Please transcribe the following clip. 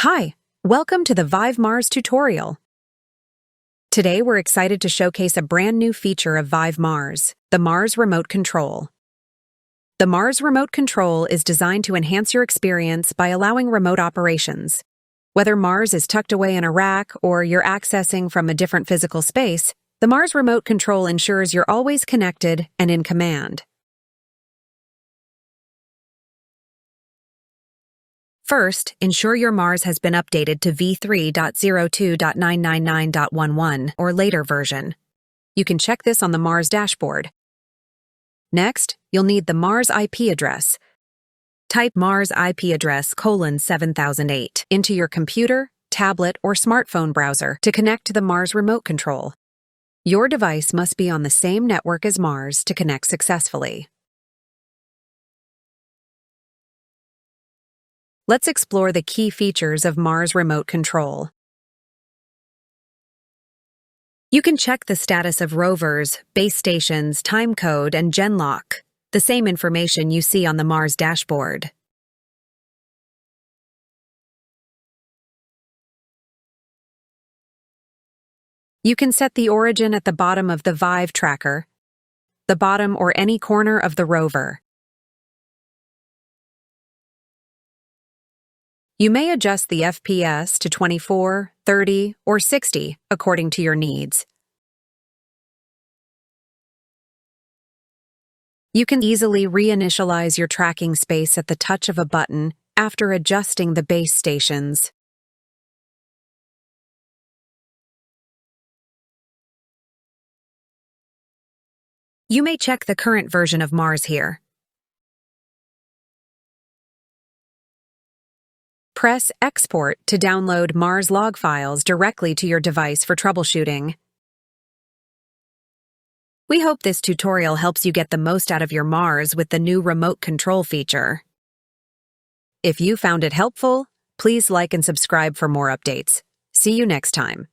Hi, welcome to the Vive Mars tutorial. Today we're excited to showcase a brand new feature of Vive Mars, the Mars Remote Control. The Mars Remote Control is designed to enhance your experience by allowing remote operations. Whether Mars is tucked away in a rack or you're accessing from a different physical space, the Mars Remote Control ensures you're always connected and in command. First, ensure your Mars has been updated to v3.02.999.11 or later version. You can check this on the Mars dashboard. Next, you'll need the Mars IP address. Type Mars IP address :7008 into your computer, tablet, or smartphone browser to connect to the Mars Remote Control. Your device must be on the same network as Mars to connect successfully. Let's explore the key features of Mars Remote Control. You can check the status of rovers, base stations, timecode, and genlock, the same information you see on the Mars dashboard. You can set the origin at the bottom of the Vive tracker, the bottom or any corner of the rover. You may adjust the FPS to 24, 30, or 60 according to your needs. You can easily reinitialize your tracking space at the touch of a button after adjusting the base stations. You may check the current version of Mars here. Press Export to download Mars log files directly to your device for troubleshooting. We hope this tutorial helps you get the most out of your Mars with the new remote control feature. If you found it helpful, please like and subscribe for more updates. See you next time.